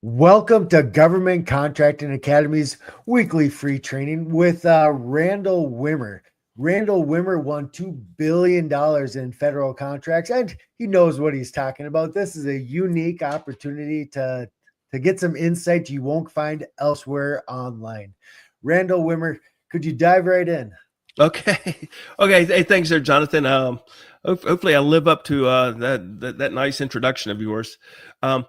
Welcome to Government Contracting Academy's weekly free training with Randall Wimmer. Randall Wimmer won $2 billion in federal contracts, and he knows what he's talking about. This is a unique opportunity to get some insight you won't find elsewhere online. Randall Wimmer, could you dive right in? Okay. Okay. Hey, thanks there, Jonathan. Hopefully I live up to that nice introduction of yours. Um,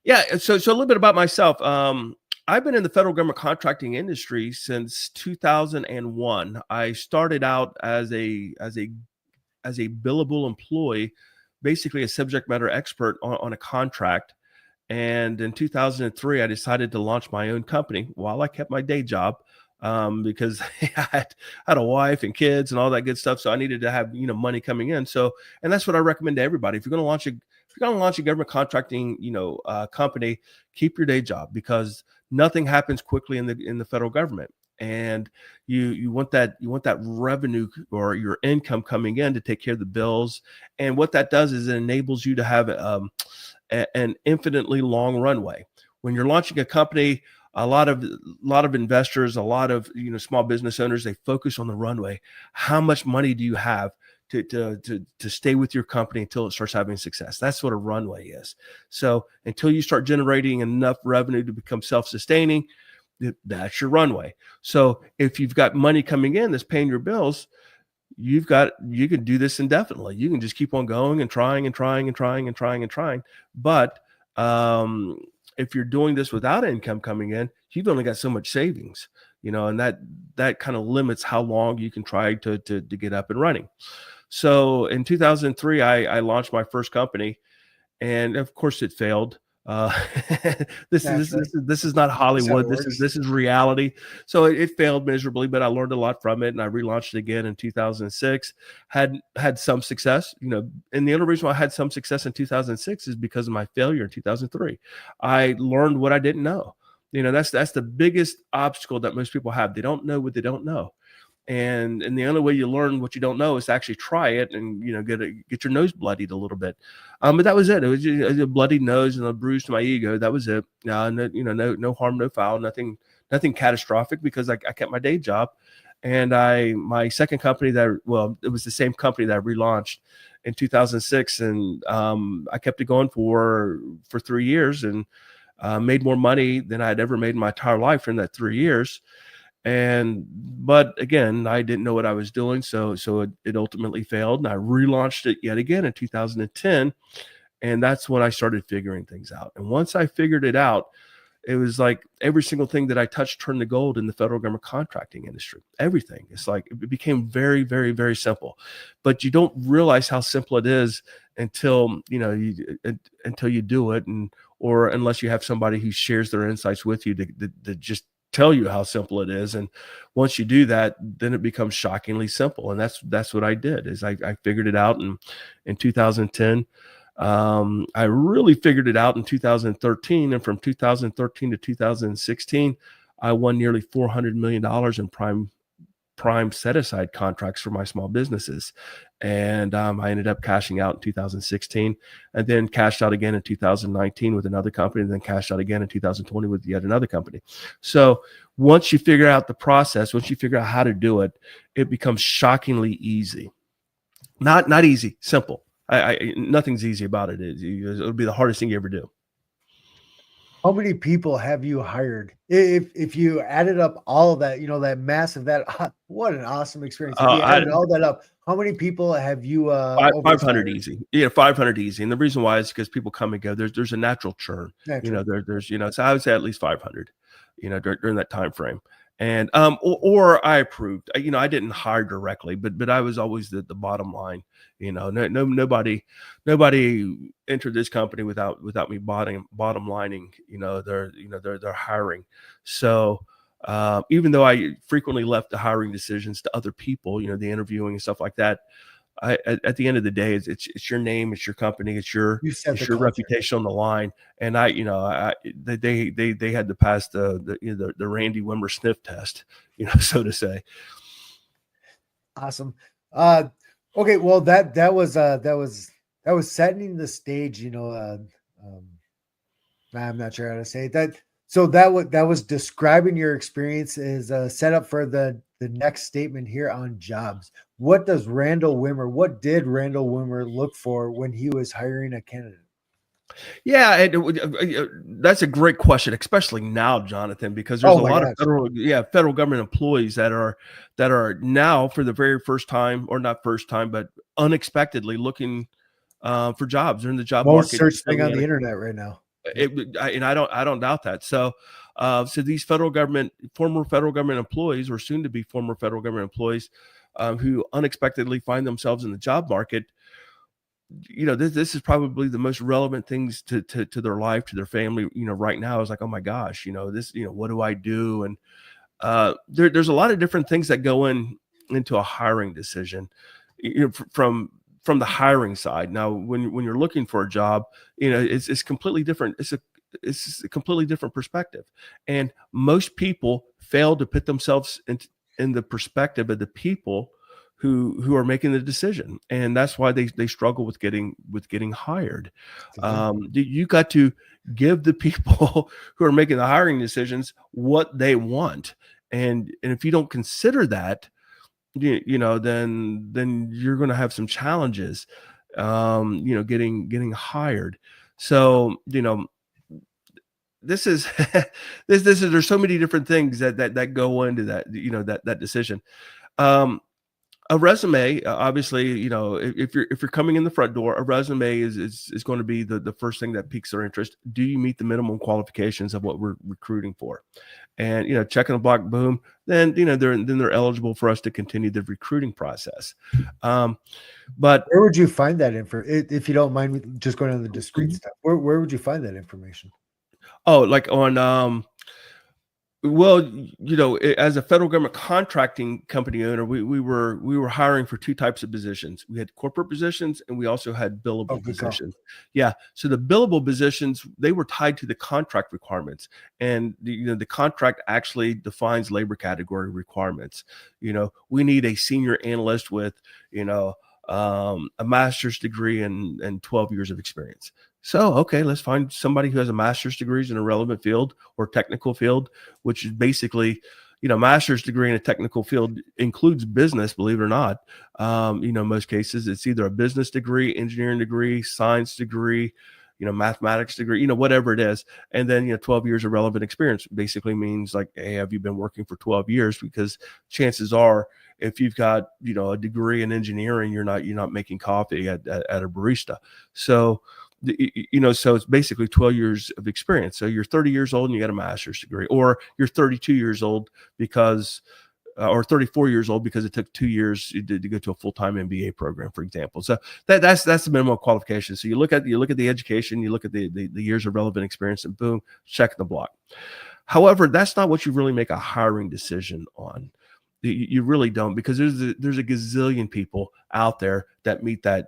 yeah. So a little bit about myself. I've been in the federal government contracting industry since 2001. I started out as a billable employee, basically a subject matter expert on a contract. And in 2003, I decided to launch my own company while I kept my day job, because I had a wife and kids and all that good stuff. So I needed to have money coming in. So, and that's what I recommend to everybody. If you're going to launch a government contracting company, keep your day job, because nothing happens quickly in the federal government. And you want that revenue or your income coming in to take care of the bills. And what that does is it enables you to have an infinitely long runway. When you're launching a company, a lot of investors, a lot of small business owners, they focus on the runway. How much money do you have to stay with your company until it starts having success? That's what a runway is. So until you start generating enough revenue to become self-sustaining, that's your runway. So if you've got money coming in that's paying your bills, you can do this indefinitely. You can just keep on going and trying and trying and trying and trying and trying. But if you're doing this without income coming in, you've only got so much savings, and that kind of limits how long you can try to get up and running. So in 2003, I launched my first company, and of course it failed. Uh, this is not That's how it Hollywood. works. This is reality. So it failed miserably, but I learned a lot from it, and I relaunched it again in 2006. Had some success, and the only reason why I had some success in 2006 is because of my failure in 2003. I learned what I didn't know. That's the biggest obstacle that most people have. They don't know what they don't know. And the only way you learn what you don't know is to actually try it and get your nose bloodied a little bit. But that was it. It was just a bloody nose and a bruise to my ego. That was it. No harm, no foul, nothing catastrophic, because I kept my day job. And my second company it was the same company that I relaunched in 2006, and I kept it going for 3 years, and made more money than I'd ever made in my entire life in that 3 years. But again, I didn't know what I was doing, so it ultimately failed, and I relaunched it yet again in 2010, and that's when I started figuring things out. And once I figured it out, it was like every single thing that I touched turned to gold in the federal government contracting industry. Everything. It's like it became very, very, very simple, but you don't realize how simple it is until until you do it, or unless you have somebody who shares their insights with you to just tell you how simple it is. And once you do that, then it becomes shockingly simple. And that's what I did. Is I figured it out in 2010. I really figured it out in 2013, and from 2013 to 2016, I won nearly $400 million in prime set aside contracts for my small businesses. And I ended up cashing out in 2016, and then cashed out again in 2019 with another company, and then cashed out again in 2020 with yet another company. So once you figure out the process, once you figure out how to do it, it becomes shockingly easy. Not easy, simple. Nothing's easy about it. It'll be the hardest thing you ever do. How many people have you hired? If you added up all of that, that massive what an awesome experience. If you I added all that up, how many people have you 500 overseen? easy. Yeah, 500 easy. And the reason why is because people come and go. There's a natural churn. Natural. There's so I would say at least 500. During that time frame. And or I approved. I didn't hire directly, but I was always the bottom line. Nobody entered this company without me bottom lining. They're hiring. So even though I frequently left the hiring decisions to other people, the interviewing and stuff like that, at the end of the day, it's your name, it's your company, You set the it's your culture. reputation on the line. And they had to pass the Randy Wimmer sniff test, so to say. Awesome. Uh, okay, well that was setting the stage. Um, I'm not sure how to say that. So that was describing your experience is a setup for the next statement here on jobs. What did Randall Wimmer look for when he was hiring a candidate? Yeah, that's a great question, especially now, Jonathan, because there's Oh a my lot of gosh. federal government employees that are now for the very first time, or not first time, but unexpectedly looking for jobs. They're in the job Most market. searched thing on the internet right now. Yep. And I don't doubt that. So, so these former federal government employees, or soon to be former federal government employees, who unexpectedly find themselves in the job market, this is probably the most relevant things to their life, to their family, right now, is like, oh my gosh, what do I do? And there's a lot of different things that go into a hiring decision, from the hiring side. Now, when you're looking for a job, it's completely different. It's a completely different perspective, and most people fail to put themselves in the perspective of the people who are making the decision, and that's why they struggle with getting hired. You got to give the people who are making the hiring decisions what they want, and if you don't consider that, then you're going to have some challenges, getting hired. So, this is this is there's so many different things that go into that, that decision. Um, a resume, obviously, if you're coming in the front door, a resume is going to be the first thing that piques their interest. Do you meet the minimum qualifications of what we're recruiting for? And checking the block, boom, then they're eligible for us to continue the recruiting process. But Where would you find that info? If you don't mind me just going on the discrete stuff, where would you find that information? like on well, as a federal government contracting company owner, we were hiring for two types of positions. We had corporate positions, and we also had Oh, billable good call. positions. Yeah, so the billable positions, they were tied to the contract requirements, and the contract actually defines labor category requirements. We need a senior analyst with a master's degree and 12 years of experience. So, okay, let's find somebody who has a master's degree in a relevant field or technical field, which is basically, master's degree in a technical field includes business, believe it or not. Most cases it's either a business degree, engineering degree, science degree, mathematics degree, whatever it is. And then, 12 years of relevant experience basically means like, hey, have you been working for 12 years? Because chances are, if you've got, a degree in engineering, you're not making coffee at a barista. So, so it's basically 12 years of experience. So you're 30 years old and you got a master's degree, or you're 32 years old because, or 34 years old because it took 2 years to go to a full-time MBA program, for example. So that's the minimum qualification. So you look at the education, you look at the years of relevant experience, and boom, check the block. However, that's not what you really make a hiring decision on. You really don't, because there's a gazillion people out there that meet that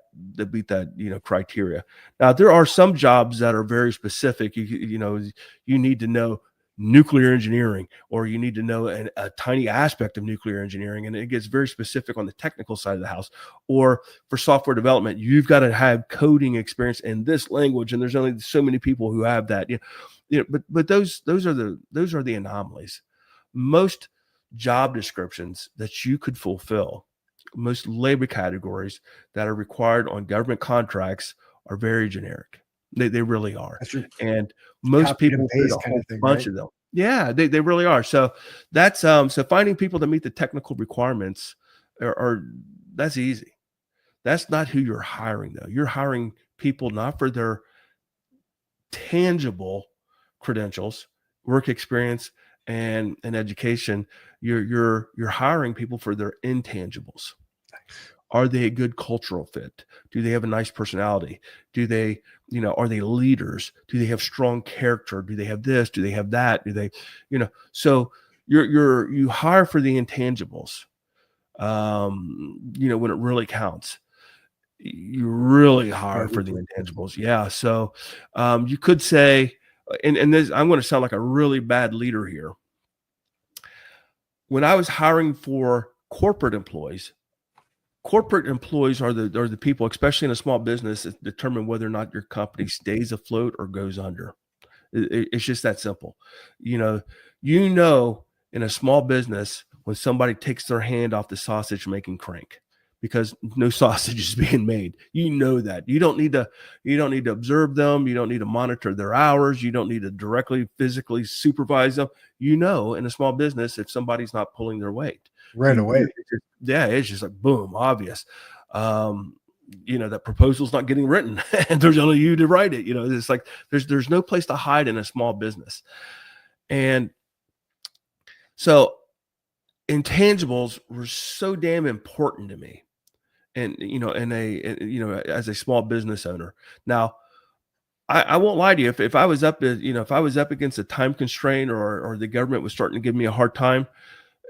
criteria. Now, there are some jobs that are very specific. You need to know nuclear engineering, or you need to know a tiny aspect of nuclear engineering, and it gets very specific on the technical side of the house. Or for software development, you've got to have coding experience in this language, and there's only so many people who have that. But those are the anomalies. Most job descriptions that you could fulfill, most labor categories that are required on government contracts, are very generic. They really are. That's true. And most Copy and people fit paste a kind whole of thing, bunch right? of them. Yeah, they really are. So that's so finding people that meet the technical requirements are that's easy. That's not who you're hiring, though. You're hiring people not for their tangible credentials, work experience, and education. You're hiring people for their intangibles. Are they a good cultural fit? Do they have a nice personality? Do they, are they leaders? Do they have strong character? Do they have this? Do they have that? Do they, so you hire for the intangibles. When it really counts, you really hire for the intangibles. Yeah. So you could say, and this, I'm going to sound like a really bad leader here. When I was hiring for corporate employees are the people, especially in a small business, that determine whether or not your company stays afloat or goes under. It's just that simple. You know, in a small business when somebody takes their hand off the sausage making crank because no sausage is being made. You know that. You don't need to observe them. You don't need to monitor their hours. You don't need to directly physically supervise them. In a small business if somebody's not pulling their weight. Right away. It's just like boom, obvious. That proposal's not getting written and there's only you to write it. It's like there's no place to hide in a small business. And so intangibles were so damn important to me. And as a small business owner. Now, I won't lie to you. If I was up against a time constraint or the government was starting to give me a hard time,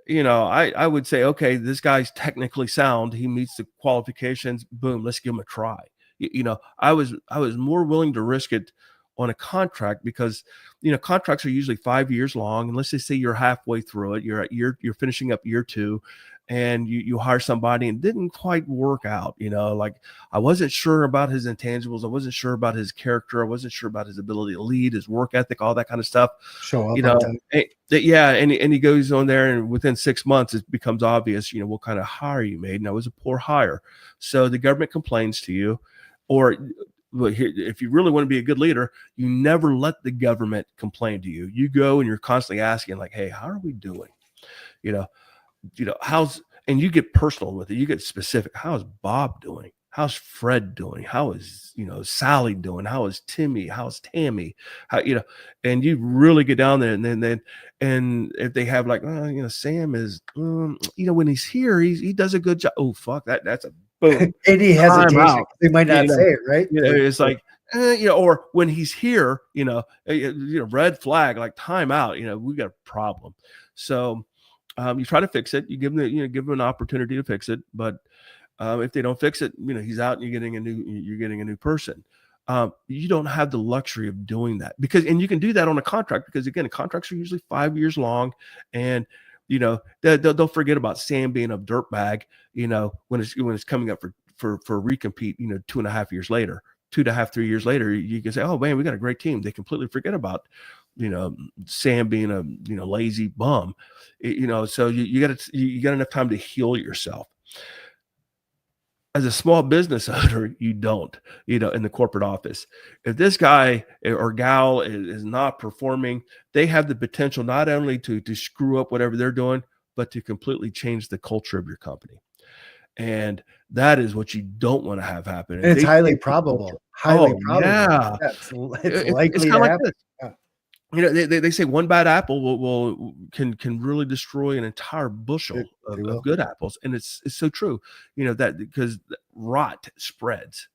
I would say, okay, this guy's technically sound. He meets the qualifications. Boom, let's give him a try. I was more willing to risk it on a contract because, contracts are usually 5 years long. And let's just say you're halfway through it. You're finishing up year 2 and you hire somebody and didn't quite work out. Like I wasn't sure about his intangibles. I wasn't sure about his character. I wasn't sure about his ability to lead, his work ethic, all that kind of stuff. Show up. And he goes on there and within 6 months, it becomes obvious, what kind of hire you made. And that was a poor hire. So the government complains to you, or if you really want to be a good leader, you never let the government complain to you. You go and you're constantly asking like, hey, how are we doing? And you get personal with it. You get specific. How's Bob doing? How's Fred doing? How is, Sally doing? How is Timmy? How's Tammy? And you really get down there and then if they have like, Sam is, when he's here, he does a good job. Oh, fuck that's a boom. Any hesitation. They might not say it, right? It's like, or when he's here, red flag, like time out, we got a problem. So, you try to fix it. You give them an opportunity to fix it. But if they don't fix it, he's out and you're getting a new person. You don't have the luxury of doing that and you can do that on a contract because again, contracts are usually 5 years long and they'll forget about Sam being a dirtbag, when it's coming up for recompete, 2.5 years later, 2.5-3 years later, you can say, oh man, we got a great team. They completely forget about Sam being a lazy bum, so you got enough time to heal yourself. As a small business owner, you don't, in the corporate office. If this guy or gal is not performing, they have the potential not only to screw up whatever they're doing, but to completely change the culture of your company. And that is what you don't want to have happen. And it's highly probable. Highly probable. Yeah. It's likely to happen. They say one bad apple can really destroy an entire bushel of good apples, and it's so true. That because rot spreads,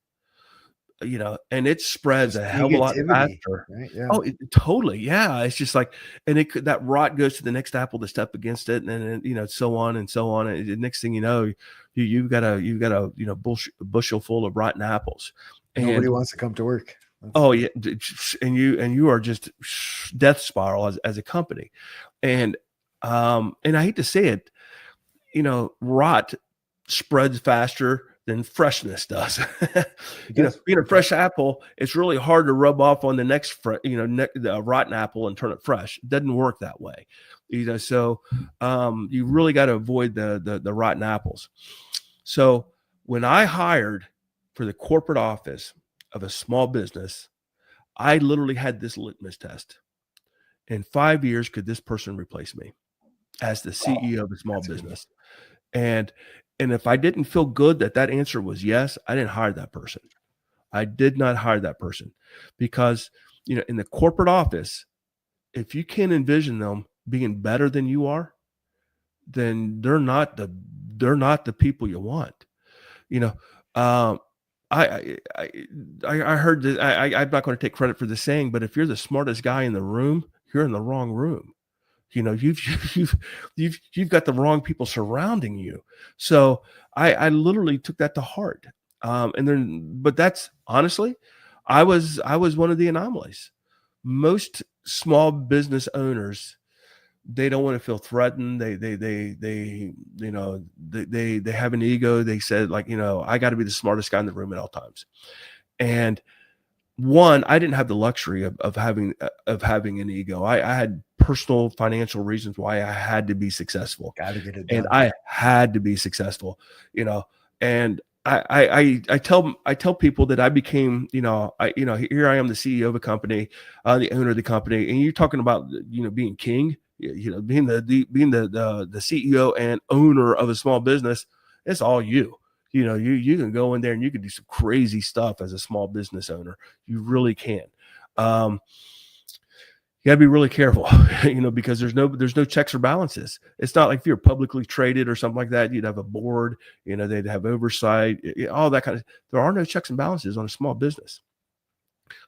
and it spreads a hell of a lot faster. Right? Yeah. Oh, totally. Yeah, it's just like, and that rot goes to the next apple that's up against it, and then so on and so on. And the next thing you know, you've got a bushel full of rotten apples. Nobody wants to come to work. Oh yeah, and you are just death spiral as a company, and I hate to say it, rot spreads faster than freshness does. Being a fresh apple, it's really hard to rub off on the next the rotten apple and turn it fresh. It doesn't work that way, So you really got to avoid the rotten apples. So when I hired for the corporate office of a small business, I literally had this litmus test. In 5 years, could this person replace me as the CEO of a small business? And if I didn't feel good that answer was yes, I didn't hire that person. I did not hire that person because, in the corporate office, if you can't envision them being better than you are, then they're not the people you want. I heard that I'm not going to take credit for the saying, but if you're the smartest guy in the room, you're in the wrong room. You've got the wrong people surrounding you. So I literally took that to heart. But that's honestly, I was one of the anomalies. Most small business owners, they don't want to feel threatened. They have an ego. They said like, I got to be the smartest guy in the room at all times. And one, I didn't have the luxury of having an ego. I had personal financial reasons why I had to be successful, Got to get it and done. I had to be successful, and I tell people that I became, here I am, the CEO of a company, the owner of the company, and you're talking about, being king, being the CEO and owner of a small business. It's all you. You can go in there and you can do some crazy stuff as a small business owner. You really can. You got to be really careful, because there's no checks or balances. It's not like if you're publicly traded or something like that, you'd have a board, they'd have oversight, all that kind of. There are no checks and balances on a small business.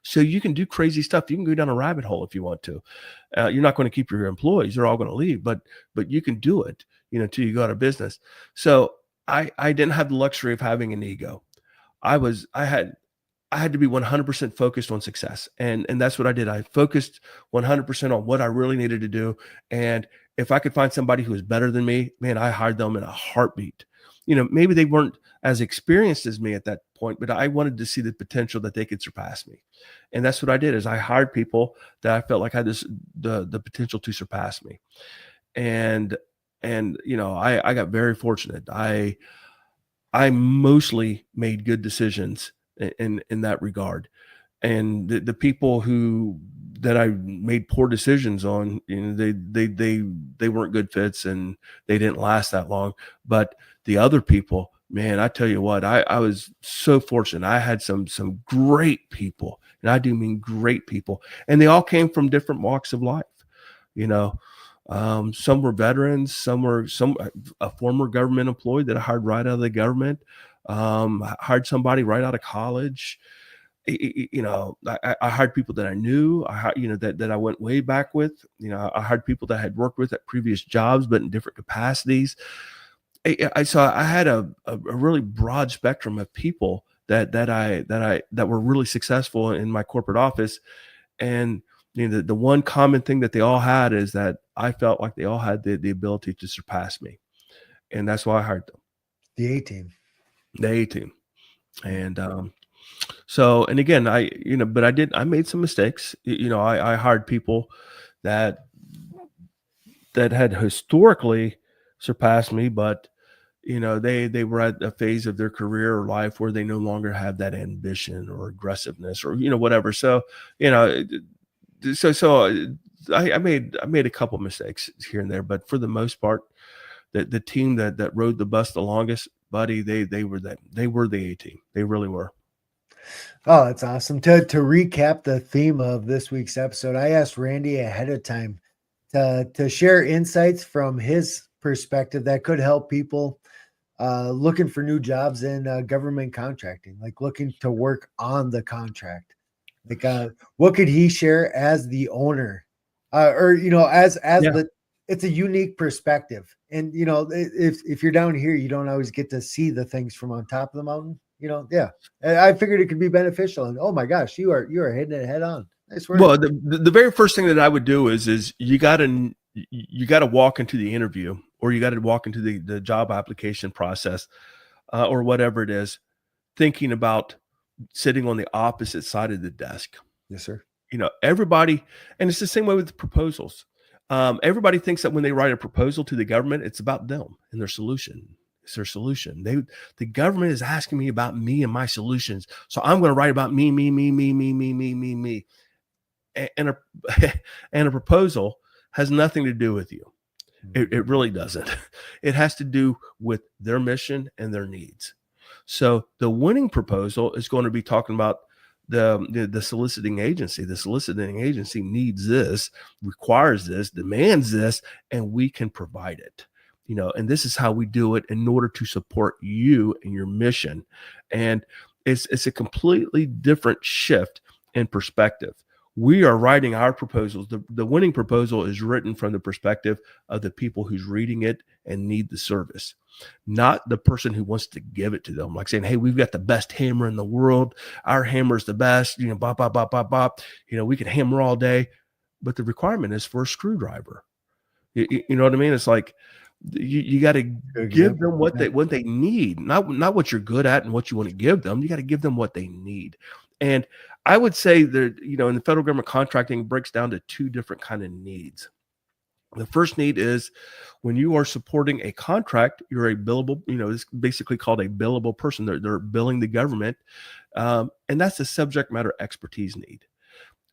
So you can do crazy stuff. You can go down a rabbit hole if you want to. You're not going to keep your employees; they're all going to leave. But you can do it, till you go out of business. So I didn't have the luxury of having an ego. I had to be 100% focused on success. And that's what I did. I focused 100% on what I really needed to do. And if I could find somebody who was better than me, man, I hired them in a heartbeat. Maybe they weren't as experienced as me at that point, but I wanted to see the potential that they could surpass me. And that's what I did, is I hired people that I felt like had the potential to surpass me. And I got very fortunate. I mostly made good decisions in that regard. And the people that I made poor decisions on, they weren't good fits and they didn't last that long. But the other people, man, I tell you what, I was so fortunate. I had some great people, and I do mean great people, and they all came from different walks of life. Some were veterans, a former government employee that I hired right out of the government. Hired somebody right out of college. I hired people that I knew. That I went way back with. I hired people that I had worked with at previous jobs, but in different capacities. So I had a really broad spectrum of people that were really successful in my corporate office. And the one common thing that they all had is that I felt like they all had the ability to surpass me, and that's why I hired them. The A-team. The A-team. And and again, I made some mistakes. I hired people that had historically surpassed me, but they were at a phase of their career or life where they no longer have that ambition or aggressiveness or whatever. So I made a couple mistakes here and there, but for the most part, the team that rode the bus the longest, buddy, they were the A-team. They really were. Oh, that's awesome. To recap the theme of this week's episode, I asked Randy ahead of time to share insights from his perspective that could help people looking for new jobs in government contracting, like looking to work on the contract. Like, what could he share as the owner, it's a unique perspective. And, if you're down here, you don't always get to see the things from on top of the mountain, Yeah. I figured it could be beneficial. And oh my gosh, you are hitting it head on. Nice work. Well, the very first thing that I would do is you got to walk into the interview, or you got to walk into the job application process, or whatever it is, thinking about sitting on the opposite side of the desk. Yes, sir. Everybody, and it's the same way with proposals. Everybody thinks that when they write a proposal to the government, it's about them and their solution. It's their solution. The government is asking me about me and my solutions, so I'm going to write about me. And a proposal has nothing to do with you. It really doesn't. It has to do with their mission and their needs. So the winning proposal is going to be talking about the soliciting agency. The soliciting agency needs this, requires this, demands this, and we can provide it. And this is how we do it in order to support you and your mission. And it's a completely different shift in perspective. We are writing our proposals. The winning proposal is written from the perspective of the people who's reading it and need the service, not the person who wants to give it to them. Like saying, hey, we've got the best hammer in the world. Our hammer is the best, bop, bop, bop, bop, bop. We can hammer all day, but the requirement is for a screwdriver. You know what I mean? It's like, you got to give them what they need, not what you're good at and what you want to give them. You got to give them what they need. And I would say that, in the federal government contracting, it breaks down to two different kind of needs. The first need is when you are supporting a contract, you're a billable, it's basically called a billable person. They're billing the government. And that's a subject matter expertise need.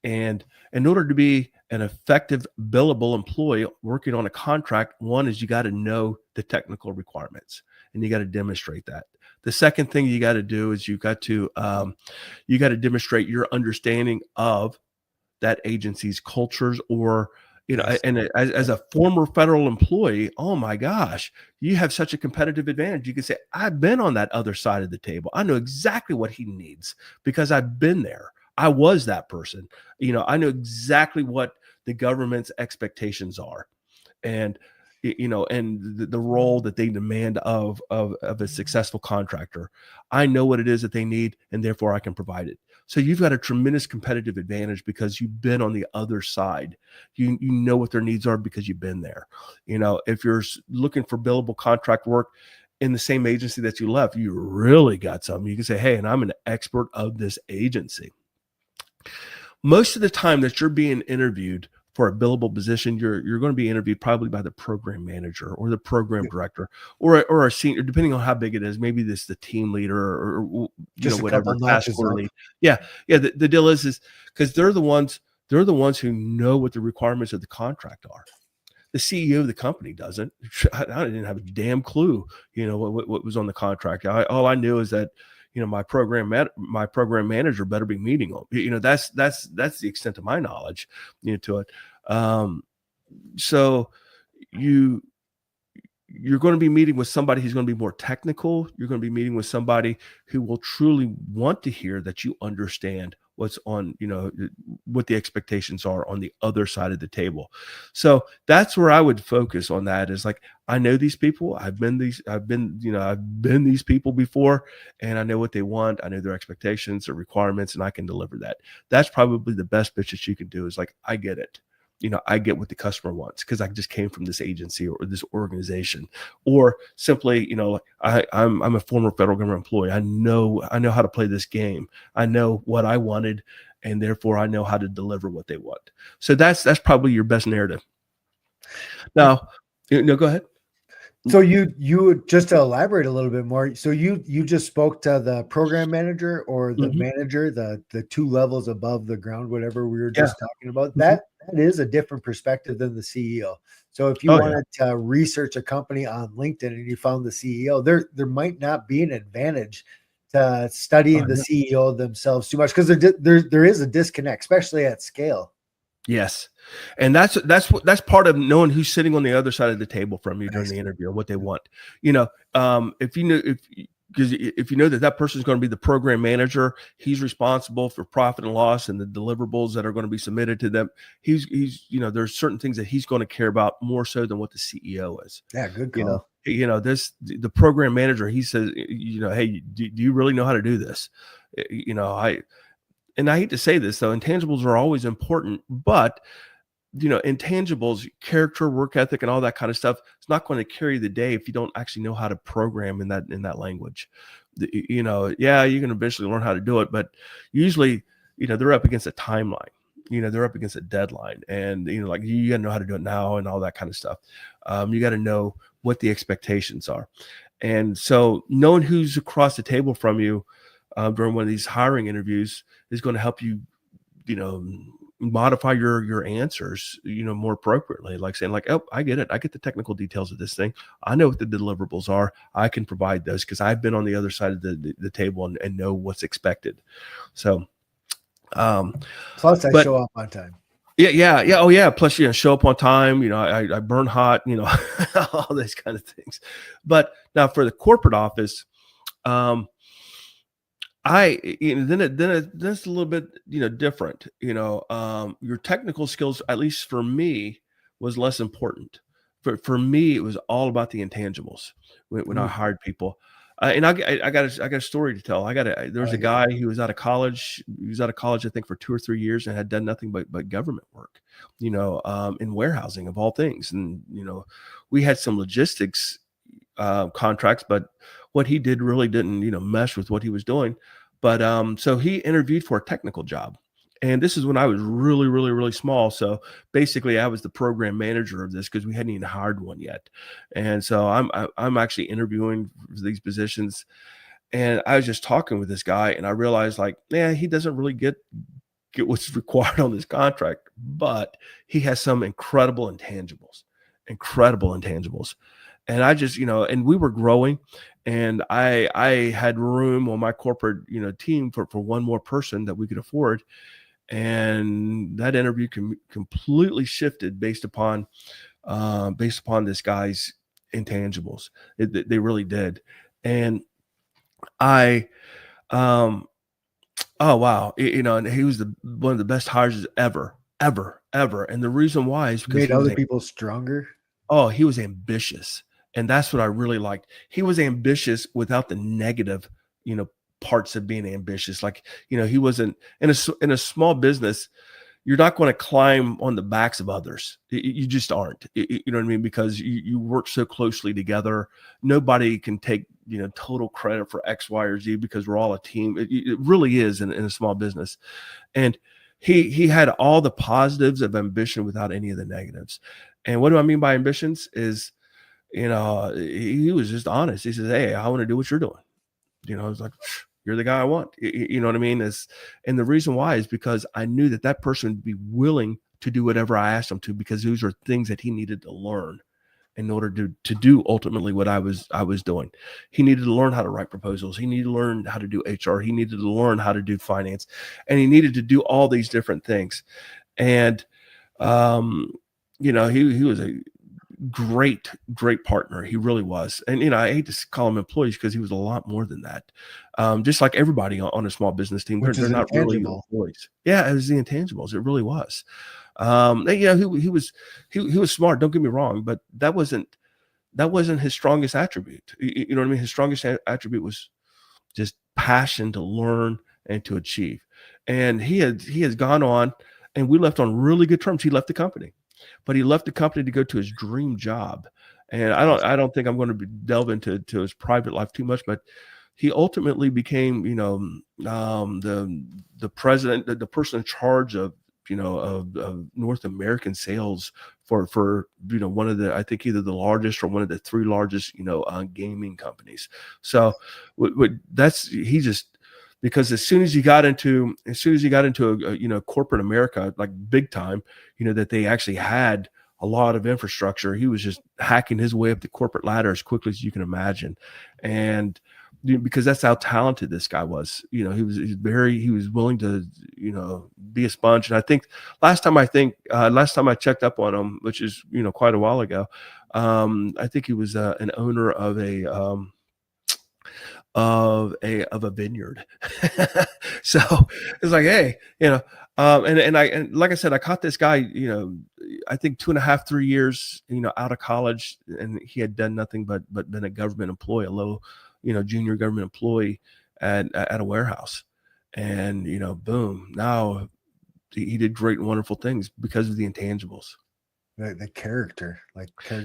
And in order to be an effective billable employee working on a contract, one is you got to know the technical requirements and you got to demonstrate that. The second thing you got to do is you got to demonstrate your understanding of that agency's cultures, or Yes. and as a former federal employee, oh my gosh, you have such a competitive advantage. You can say, I've been on that other side of the table. I know exactly what he needs because I've been there. I was that person. I know exactly what the government's expectations are, and and the role that they demand of a successful contractor. I know what it is that they need, and therefore I can provide it. So you've got a tremendous competitive advantage because you've been on the other side. You know what their needs are because you've been there. If you're looking for billable contract work in the same agency that you left, you really got something. You can say, hey, and I'm an expert of this agency. Most of the time that you're being interviewed for a billable position, you're going to be interviewed probably by the program manager or the program director or a senior, depending on how big it is. Maybe this is the team leader or Just a whatever couple task notches order up. lead. Yeah. The deal is because they're the ones who know what the requirements of the contract are. The CEO of the company doesn't. I didn't have a damn clue, what was on the contract. All I knew is that, my program manager better be meeting them. That's the extent of my knowledge, to it. So you're going to be meeting with somebody who's going to be more technical. You're going to be meeting with somebody who will truly want to hear that you understand what's on, what the expectations are on the other side of the table. So that's where I would focus on. That is like, I know these people. I've been these people before, and I know what they want. I know their expectations, their requirements, and I can deliver that. That's probably the best pitch that you can do, is like, I get it. I get what the customer wants because I just came from this agency or this organization, or simply, I'm a former federal government employee. I know how to play this game. I know what I wanted, and therefore I know how to deliver what they want. So that's probably your best narrative. Now, go ahead. So you just to elaborate a little bit more. So you just spoke to the program manager or the manager, the two levels above the ground, whatever we were just talking about. That is a different perspective than the CEO. So if you wanted to research a company on LinkedIn and you found the CEO, there might not be an advantage to studying the CEO themselves too much, because there is a disconnect, especially at scale. Yes. And that's part of knowing who's sitting on the other side of the table from you during the interview, what they want. If you know that person is going to be the program manager, he's responsible for profit and loss and the deliverables that are going to be submitted to them. He's there's certain things that he's going to care about more so than what the CEO is. Yeah, good call. The program manager, he says, hey, do you really know how to do this? And I hate to say this, though, intangibles are always important, but intangibles, character, work ethic, and all that kind of stuff, it's not going to carry the day if you don't actually know how to program in that language. You can eventually learn how to do it, but usually, they're up against a timeline. They're up against a deadline, and you got to know how to do it now and all that kind of stuff. You got to know what the expectations are, and so knowing who's across the table from you during one of these hiring interviews is going to help you, modify your answers, more appropriately. Like saying like, oh, I get it. I get the technical details of this thing. I know what the deliverables are. I can provide those because I've been on the other side of the table and know what's expected. So, plus I show up on time. Yeah. Oh yeah. Plus, show up on time. I burn hot, all those kind of things. But now for the corporate office, then it's a little bit different. Your technical skills, at least for me, was less important. For me, it was all about the intangibles when I hired people. And I got a story to tell. There was a guy who was out of college. He was out of college, I think, for 2 or 3 years and had done nothing but government work, in warehousing of all things. And we had some logistics contracts, but what he did really didn't mesh with what he was doing. But so he interviewed for a technical job. And this is when I was really, really, really small. So basically, I was the program manager of this because we hadn't even hired one yet. And so I'm actually interviewing for these positions. And I was just talking with this guy, and I realized, like, yeah, he doesn't really get what's required on this contract, but he has some incredible intangibles. And I just, and we were growing, and I had room on my corporate, team for one more person that we could afford. And that interview completely shifted based upon this guy's intangibles. They really did. And I, um, oh wow, and he was one of the best hires ever, ever, ever. And the reason why is because Made other people stronger. he was ambitious, and that's what I really liked. He was ambitious without the negative, parts of being ambitious. Like, he wasn't in a small business. You're not going to climb on the backs of others. You just aren't. You know what I mean? Because you work so closely together. Nobody can take total credit for X, Y, or Z because we're all a team. It really is in a small business. And he had all the positives of ambition without any of the negatives. And what do I mean by ambitions is, he was just honest. He says, "Hey, I want to do what you're doing." It's like, you're the guy I want. You know what I mean? And the reason why is because I knew that person would be willing to do whatever I asked him to, because those are things that he needed to learn in order to do ultimately what I was doing. He needed to learn how to write proposals. He needed to learn how to do HR. He needed to learn how to do finance, and he needed to do all these different things. And, he was a great partner. He really was. And I hate to call him employees because he was a lot more than that. Just like everybody on a small business team, they're not really employees. Yeah, it was the intangibles. It really was. He was smart, don't get me wrong, but that wasn't his strongest attribute. You know what I mean? His strongest attribute was just passion to learn and to achieve. And he has gone on, and we left on really good terms. He left the company. But he left the company to go to his dream job. And I don't think I'm going to delve into his private life too much, but he ultimately became, the president, the person in charge of, of North American sales for one of the, I think either the largest or one of the three largest, gaming companies. So because as soon as he got into a, corporate America, like big time, that they actually had a lot of infrastructure, he was just hacking his way up the corporate ladder as quickly as you can imagine. And because that's how talented this guy was. He was willing to, be a sponge. And I think last time I checked up on him, which is, quite a while ago, I think he was an owner of a vineyard. So it's like, hey, and like I said, I caught this guy, I think 2.5, 3 years, out of college, and he had done nothing but been a government employee, a low, junior government employee at a warehouse. And, boom, now he did great and wonderful things because of the intangibles. The character,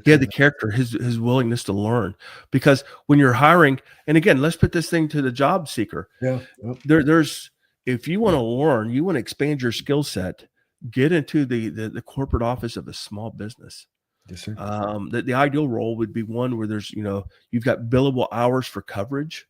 Yeah, the character, his willingness to learn. Because when you're hiring, and again, let's put this thing to the job seeker. Yeah. There's if you want to learn, you want to expand your skill set, get into the corporate office of a small business. Yes, sir. The ideal role would be one where there's, you've got billable hours for coverage.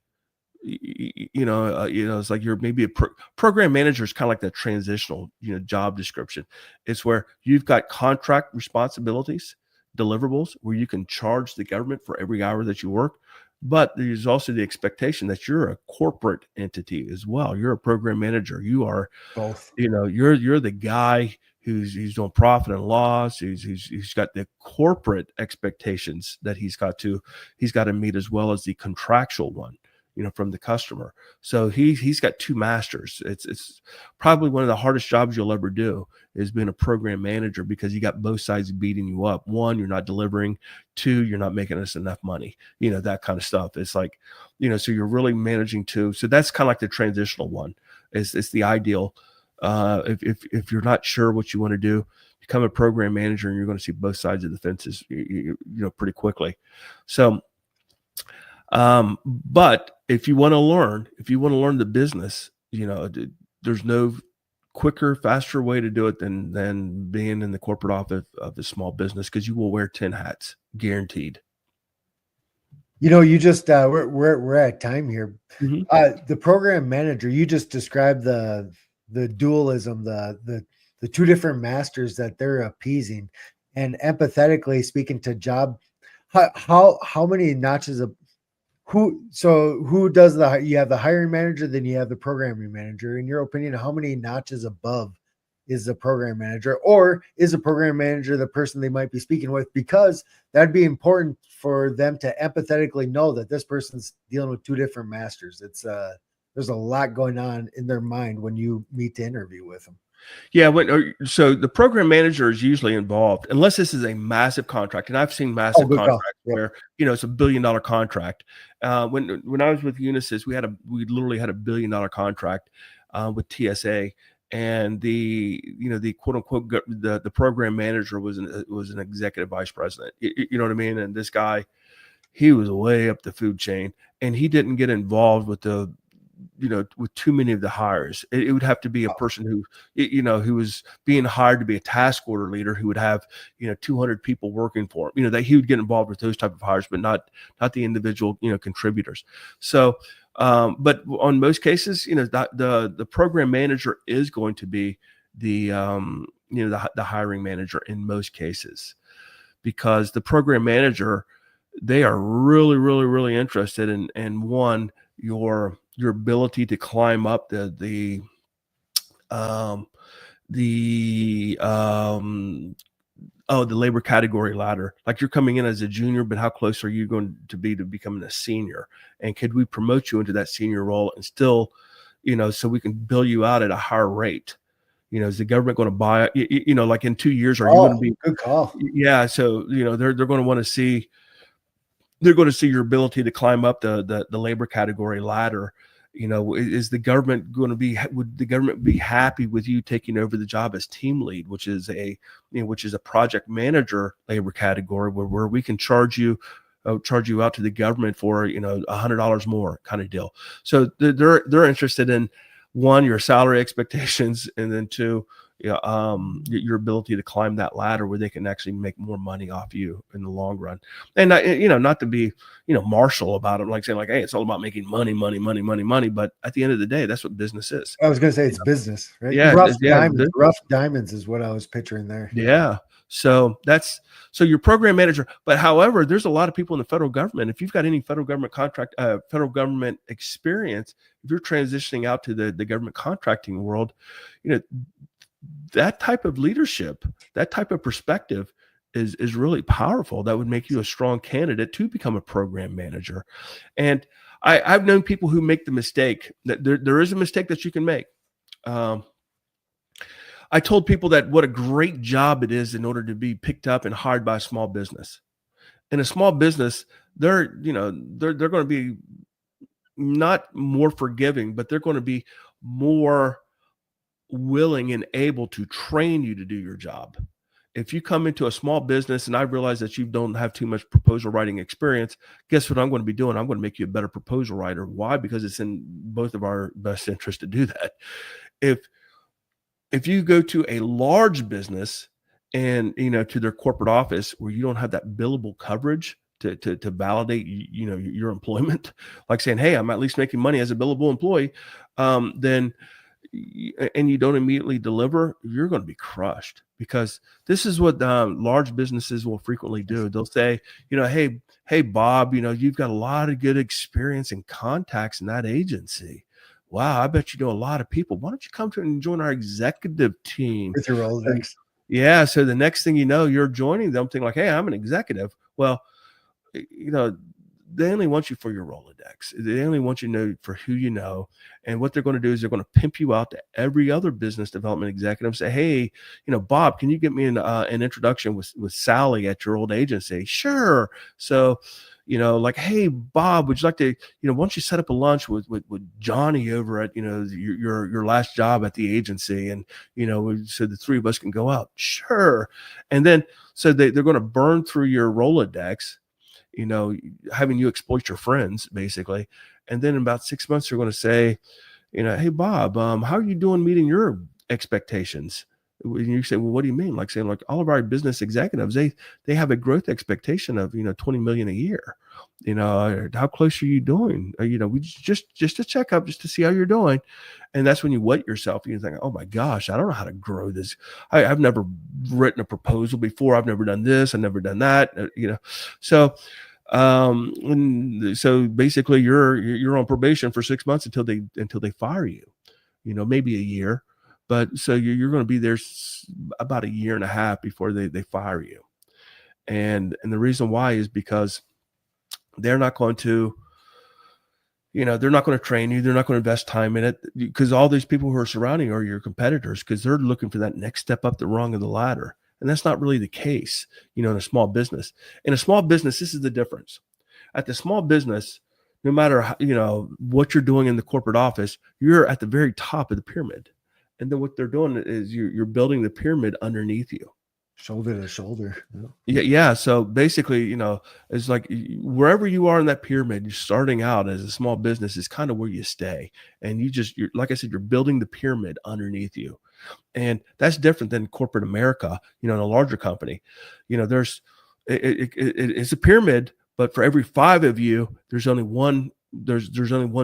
It's like you're maybe a program manager is kind of like the transitional, job description. It's where you've got contract responsibilities, deliverables, where you can charge the government for every hour that you work. But there's also the expectation that you're a corporate entity as well. You're a program manager. You are both. You're the guy who's doing profit and loss. He's got the corporate expectations that he's got to meet, as well as the contractual one, from the customer. So he's got two masters. It's probably one of the hardest jobs you'll ever do, is being a program manager, because you got both sides beating you up. One, you're not delivering. Two, you're not making us enough money, that kind of stuff. It's like, so you're really managing two. So that's kind of like the transitional one. It's the ideal. If you're not sure what you want to do, become a program manager, and you're going to see both sides of the fences, pretty quickly. So, But if you want to learn the business, there's no quicker, faster way to do it than being in the corporate office of a small business, because you will wear 10 hats, guaranteed. You just we're at time here. Mhm. The program manager, you just described the dualism, the two different masters that they're appeasing, and empathetically speaking to job. How many notches of who does you have the hiring manager, then you have the programming manager. In your opinion, how many notches above is the program manager, or is the program manager the person they might be speaking with? Because that'd be important for them to empathetically know that this person's dealing with two different masters. It's there's a lot going on in their mind when you meet to interview with them. Yeah, so the program manager is usually involved, unless this is a massive contract, and I've seen massive Good call. contracts Yep. where it's $1 billion contract. When I was with Unisys, we literally had $1 billion contract with TSA, and the quote unquote the program manager was an executive vice president. You know what I mean? And this guy, he was way up the food chain, and he didn't get involved with with too many of the hires. It would have to be a person who was being hired to be a task order leader, who would have 200 people working for him. That he would get involved with those type of hires, but not the individual contributors. So but on most cases, the program manager is going to be the hiring manager in most cases, because the program manager, they are really, really, really interested in one, your ability to climb up the labor category ladder. Like, you're coming in as a junior, but how close are you going to be to becoming a senior? And could we promote you into that senior role and still, so we can bill you out at a higher rate? Is the government going to buy it? Like in 2 years, are you going to be good call? Yeah. So, they're going to want to see, they're going to see your ability to climb up the labor category ladder. Is the government would the government be happy with you taking over the job as team lead, which is a project manager labor category, where we can charge you out to the government for $100 more kind of deal. So they're interested in, one, your salary expectations, and then two, your ability to climb that ladder where they can actually make more money off you in the long run. And not to be martial about it, like saying like, hey, it's all about making money. But at the end of the day, that's what business is. I was gonna say it's business, right? Yeah, rough diamonds is what I was picturing there. Yeah. So your program manager. But however, there's a lot of people in the federal government. If you've got any federal government federal government experience, if you're transitioning out to the government contracting world, that type of leadership, that type of perspective is really powerful. That would make you a strong candidate to become a program manager. And I've known people who make the mistake that there is a mistake that you can make. I told people that what a great job it is in order to be picked up and hired by a small business. In a small business, they're going to be not more forgiving, but they're going to be more willing and able to train you to do your job. If you come into a small business and I realize that you don't have too much proposal writing experience, guess what I'm going to be doing? I'm going to make you a better proposal writer. Why? Because it's in both of our best interest to do that. If you go to a large business and to their corporate office where you don't have that billable coverage to validate your employment, like saying, hey, I'm at least making money as a billable employee, then and you don't immediately deliver, you're going to be crushed. Because this is what large businesses will frequently do. They'll say, hey, Bob, you've got a lot of good experience and contacts in that agency. Wow, I bet you know a lot of people. Why don't you come to and join our executive team? With your Rolodex. Yeah. So the next thing you know, you're joining them thinking like, hey, I'm an executive. Well, they only want you for your Rolodex. They only want you to know for who you know. And what they're going to do is they're going to pimp you out to every other business development executive. Say, hey, Bob, can you get me an introduction with Sally at your old agency? Sure. So, like, hey, Bob, would you like to, why don't you set up a lunch with Johnny over at, your last job at the agency? And, so the three of us can go out. Sure. And then, so they're going to burn through your Rolodex. having you exploit your friends basically. And then in about 6 months, they're going to say, hey, Bob, how are you doing meeting your expectations? And you say, well, what do you mean? Like saying, like all of our business executives, they have a growth expectation of 20 million a year. How close are you doing? We just a checkup, just to see how you're doing. And that's when you wet yourself. You think, oh my gosh, I don't know how to grow this. I've never written a proposal before. I've never done this. I've never done that. So so basically you're on probation for 6 months until they fire you, maybe a year. But so you're going to be there about a year and a half before they fire you. And the reason why is because they're not going to, they're not going to train you. They're not going to invest time in it, because all these people who are surrounding you are your competitors, because they're looking for that next step up the rung of the ladder. And that's not really the case, in a small business. In a small business, this is the difference. At the small business, no matter how, what you're doing in the corporate office, you're at the very top of the pyramid. And then what they're doing is you're building the pyramid underneath you, shoulder to shoulder. Yeah. So basically, it's like wherever you are in that pyramid, you're starting out as a small business is kind of where you stay. And you're like I said, you're building the pyramid underneath you. And that's different than corporate America, in a larger company. It's a pyramid, but for every 5 of you, there's only one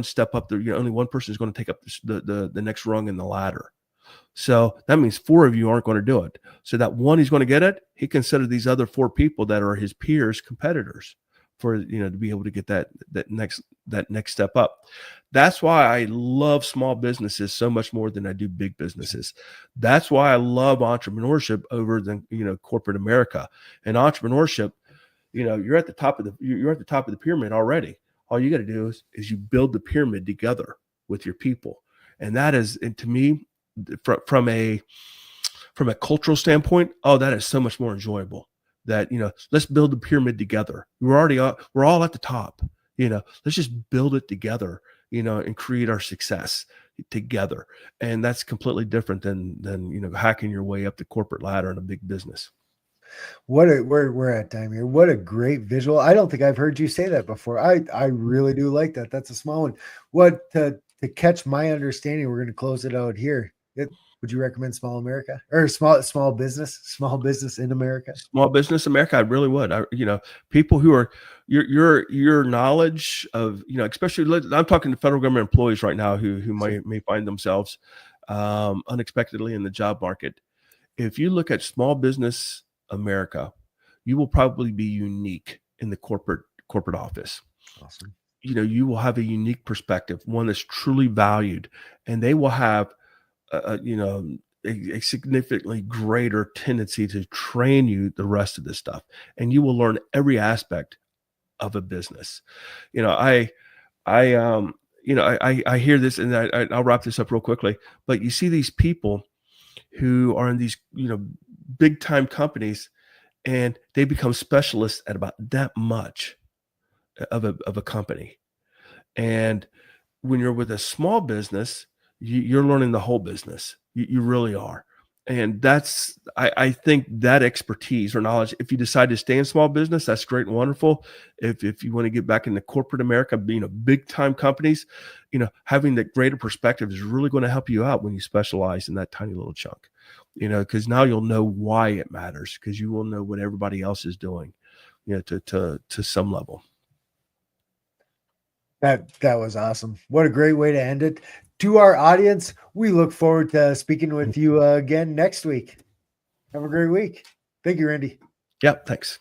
step up there. Only one person is going to take up the next rung in the ladder. So that means 4 of you aren't going to do it. So that one he's going to get it, he considered these other 4 people that are his peers competitors for, to be able to get that next step up. That's why I love small businesses so much more than I do big businesses. That's why I love entrepreneurship over than, corporate America. And entrepreneurship, you're at the top of the pyramid already. All you got to do is you build the pyramid together with your people. And that is, and to me, from a cultural standpoint, that is so much more enjoyable. That, let's build the pyramid together. We're all at the top. Let's just build it together, and create our success together. And that's completely different than hacking your way up the corporate ladder in a big business. We're at time here. What a great visual. I don't think I've heard you say that before. I really do like that. That's a small one. What to catch my understanding, we're going to close it out here. Would you recommend Small America or small business in America? Small business America, I really would. People who are your knowledge of, especially I'm talking to federal government employees right now who may find themselves unexpectedly in the job market. If you look at small business America, you will probably be unique in the corporate office. Awesome. You will have a unique perspective, one that's truly valued, and they will have a significantly greater tendency to train you the rest of this stuff, and you will learn every aspect of a business. I hear this, and I'll wrap this up real quickly. But you see these people who are in these big time companies, and they become specialists at about that much of a company. And when you're with a small business, you're learning the whole business. You really are. And that's, I think that expertise or knowledge, if you decide to stay in small business, that's great and wonderful. If you want to get back into corporate America, being a big time companies, having that greater perspective is really going to help you out when you specialize in that tiny little chunk, because now you'll know why it matters, because you will know what everybody else is doing, to some level. That was awesome. What a great way to end it. To our audience, we look forward to speaking with you again next week. Have a great week. Thank you, Randy. Yeah, thanks.